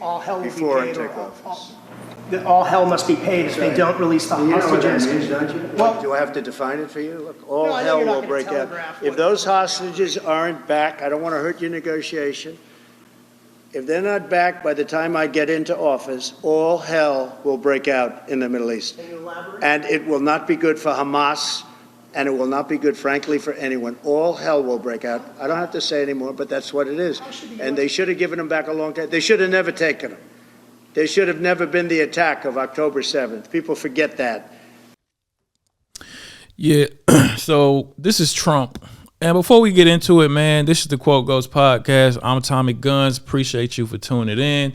all hell will before I be paid, take office. that all hell must be paid if they don't release the You know what that hostages. means, don't you? Well, Do I have to define it for you? Look, all No, I know hell you're not will gonna break out. telegraph If what- those hostages aren't back, I don't want to hurt your negotiation. If they're not back by the time I get into office, all hell will break out in the Middle East. Can you elaborate? And it will not be good for Hamas, and it will not be good, frankly, for anyone. All hell will break out. I don't have to say anymore, but that's what it is. And they should have given them back a long time. They should have never taken them. There should have never been the attack of October 7th. People forget that. Yeah, so this is Trump. And before we get into it, man, this is the Quote Goats podcast. I'm Tommy Guns. Appreciate you for tuning in.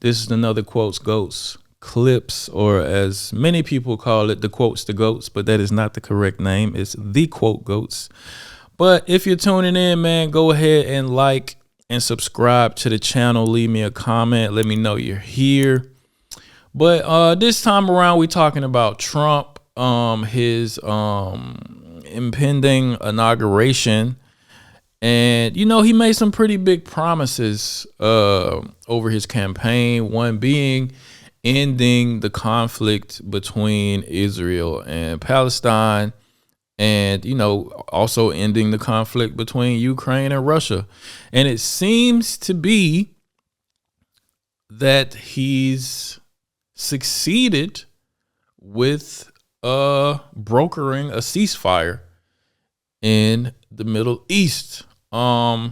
This is another Quotes Goats clips, or as many people call it, the Quotes the Goats, but that is not the correct name. It's the Quote Goats. But if you're tuning in, man, go ahead and like and subscribe to the channel. Leave me a comment. Let me know you're here. But this time around, we're talking about Trump, his impending inauguration. And, you know, he made some pretty big promises over his campaign, one being ending the conflict between Israel and Palestine, and, you know, also ending the conflict between Ukraine and Russia. And it seems to be that he's succeeded with brokering a ceasefire in the Middle East. I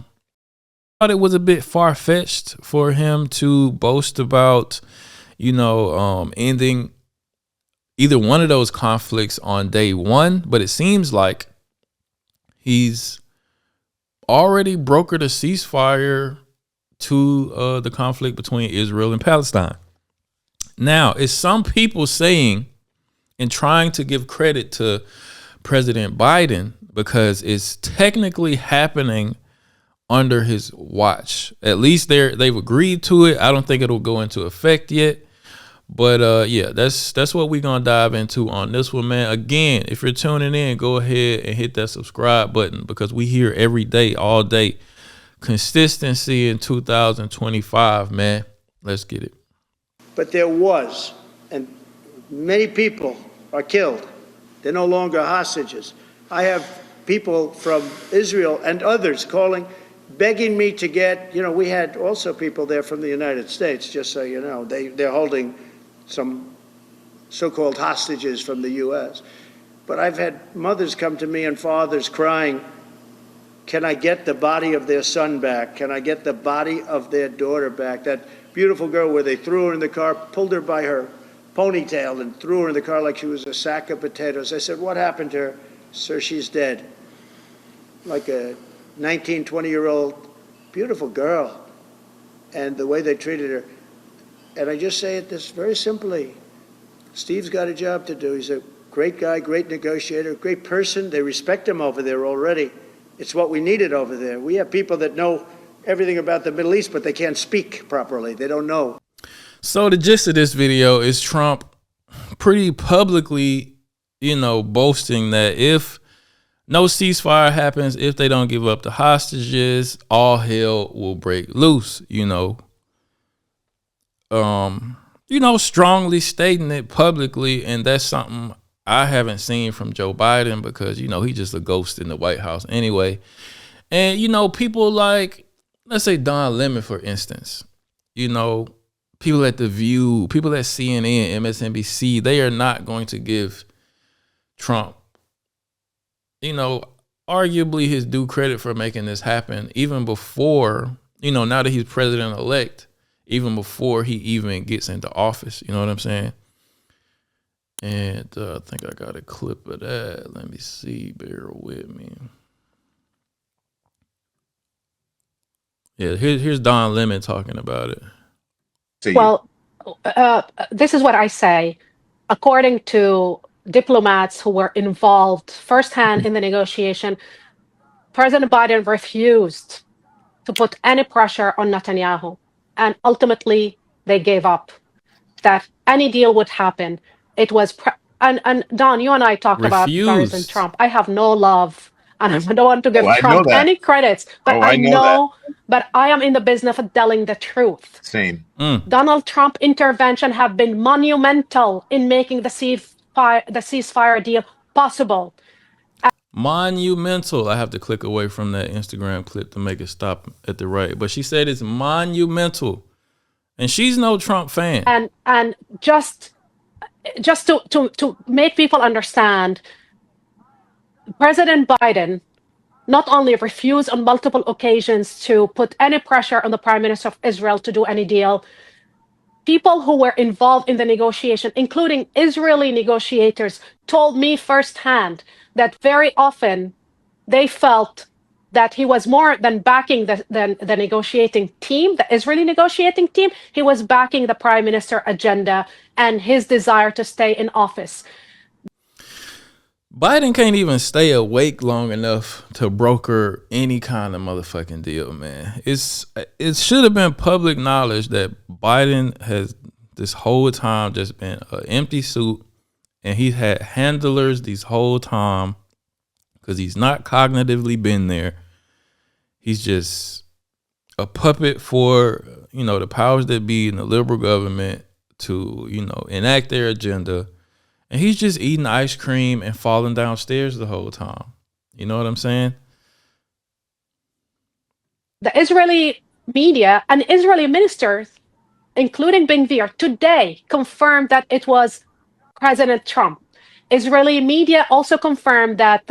thought it was a bit far-fetched for him to boast about, you know, ending either one of those conflicts on day one, but it seems like he's already brokered a ceasefire to the conflict between Israel and Palestine. Now, it's some people saying and trying to give credit to President Biden because it's technically happening under his watch. At least they've agreed to it. I don't think it'll go into effect yet. But yeah, that's what we're gonna dive into on this one, man. Again, if you're tuning in, go ahead and hit that subscribe button because we here every day, all day. Consistency in 2025, man. Let's get it. But there was, and many people are killed. They're no longer hostages. I have people from Israel and others calling, begging me to get, you know, we had also people there from the United States, just so you know. They're holding some so-called hostages from the U.S. But I've had mothers come to me and fathers crying, can I get the body of their son back? Can I get the body of their daughter back? That beautiful girl where they threw her in the car, pulled her by her ponytail and threw her in the car like she was a sack of potatoes. I said, what happened to her? Sir, she's dead. Like a 19, 20-year-old beautiful girl. And the way they treated her. And I just say it this very simply. Steve's got a job to do. He's a great guy, great negotiator, great person. They respect him over there already. It's what we needed over there. We have people that know everything about the Middle East, but they can't speak properly. They don't know. So the gist of this video is Trump pretty publicly, you know, boasting that if no ceasefire happens, if they don't give up the hostages, all hell will break loose, strongly stating it publicly. And that's something I haven't seen from Joe Biden because, he's just a ghost in the White House anyway. And, people like, let's say Don Lemon, for instance, people at The View, people at CNN, MSNBC, they are not going to give Trump, arguably his due credit for making this happen even before, now that he's president-elect, even before he even gets into office. You know what I'm saying? And I think I got a clip of that. Let me see. Bear with me. Yeah, here's Don Lemon talking about it. Well, this is what I say. According to diplomats who were involved firsthand in the negotiation, President Biden refused to put any pressure on Netanyahu. And ultimately, they gave up that any deal would happen. It was, and Don, you and I talked about President Trump. I have no love and I don't want to give I know Trump that. any credits, but I know but I am in the business of telling the truth. Same. Donald Trump intervention have been monumental in making the ceasefire deal possible. Monumental. I have to click away from that Instagram clip to make it stop at the right. But she said it's monumental. And she's no Trump fan. And just to make people understand, President Biden not only refused on multiple occasions to put any pressure on the Prime Minister of Israel to do any deal. People who were involved in the negotiation, including Israeli negotiators, told me firsthand that very often they felt that he was more than backing the negotiating team, the Israeli negotiating team. He was backing the Prime Minister agenda and his desire to stay in office. Biden can't even stay awake long enough to broker any kind of motherfucking deal, man. It should have been public knowledge that Biden has this whole time just been an empty suit, and he's had handlers this whole time because he's not cognitively been there. He's just a puppet for, the powers that be in the liberal government to, enact their agenda. And he's just eating ice cream and falling downstairs the whole time. You know what I'm saying? The Israeli media and Israeli ministers, including Ben-Gvir, today confirmed that it was President Trump. Israeli media also confirmed that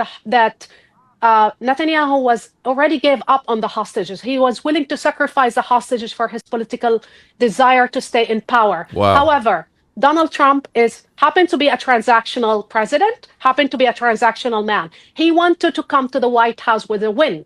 Netanyahu was already gave up on the hostages. He was willing to sacrifice the hostages for his political desire to stay in power. Wow. However, Donald Trump happened to be a transactional president, happened to be a transactional man. He wanted to come to the White House with a win.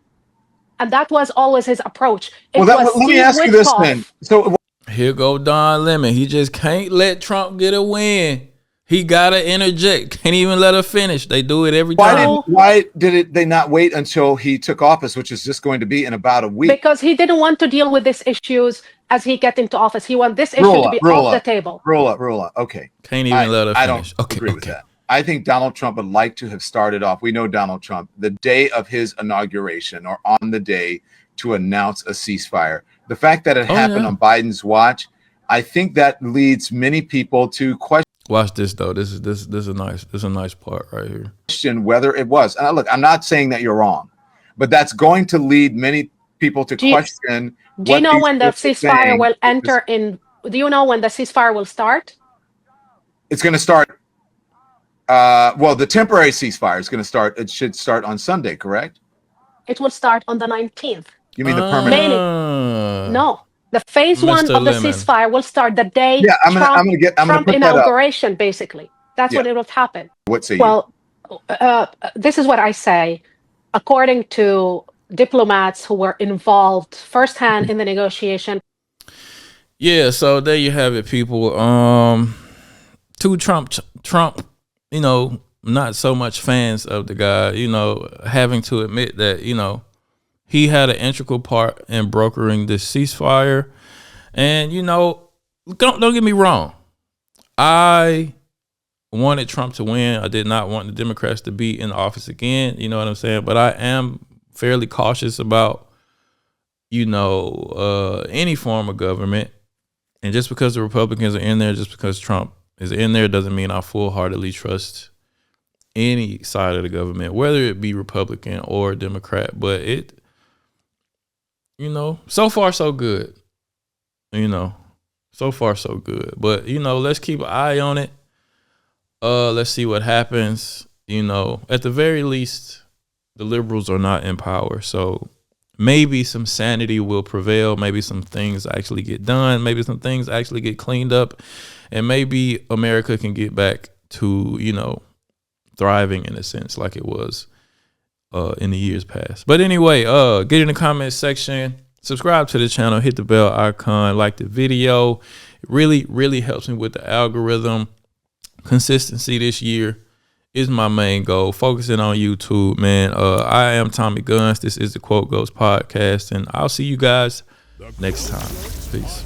And that was always his approach. Let me ask you this then. So here go Don Lemon. He just can't let Trump get a win. He gotta interject. Can't even let her finish. They do it every time. Why did they not wait until he took office, which is just going to be in about a week? Because he didn't want to deal with these issues as he get into office. He wants this issue to be off the table. Roll up. Okay. Can't even let her finish. I don't agree with that. I think Donald Trump would like to have started off. We know Donald Trump, the day of his inauguration or on the day to announce a ceasefire. The fact that it happened on Biden's watch, I think that leads many people to question. Watch this though. This is a nice part right here. Question whether it was. And look, I'm not saying that you're wrong, but that's going to lead many people to question. Do you know when the ceasefire will enter in? Do you know when the ceasefire will start? It's going to start. Well, the temporary ceasefire is going to start. It should start on Sunday, correct? It will start on the 19th. You mean the permanent? No. The phase one of the ceasefire will start the day Trump inauguration, basically. That's when it will happen. What say you? Well, this is what I say. According to diplomats who were involved firsthand in the negotiation. Yeah, so there you have it, people. To Trump, not so much fans of the guy, having to admit that, he had an integral part in brokering this ceasefire. And, don't get me wrong. I wanted Trump to win. I did not want the Democrats to be in office again. You know what I'm saying? But I am fairly cautious about, any form of government. And just because the Republicans are in there, just because Trump is in there, doesn't mean I full-heartedly trust any side of the government, whether it be Republican or Democrat. But so far so good. So far so good. But, let's keep an eye on it. Let's see what happens. At the very least, the liberals are not in power. So maybe some sanity will prevail. Maybe some things actually get done. Maybe some things actually get cleaned up. And maybe America can get back to, thriving in a sense like it was in the years past. But anyway, get in the comments section, subscribe to the channel, hit the bell icon, like the video. It really, really helps me with the algorithm. Consistency this year is my main goal. Focusing on YouTube, man. I am Tommy Guns. This is the Quote Goes Podcast, and I'll see you guys next time. Peace.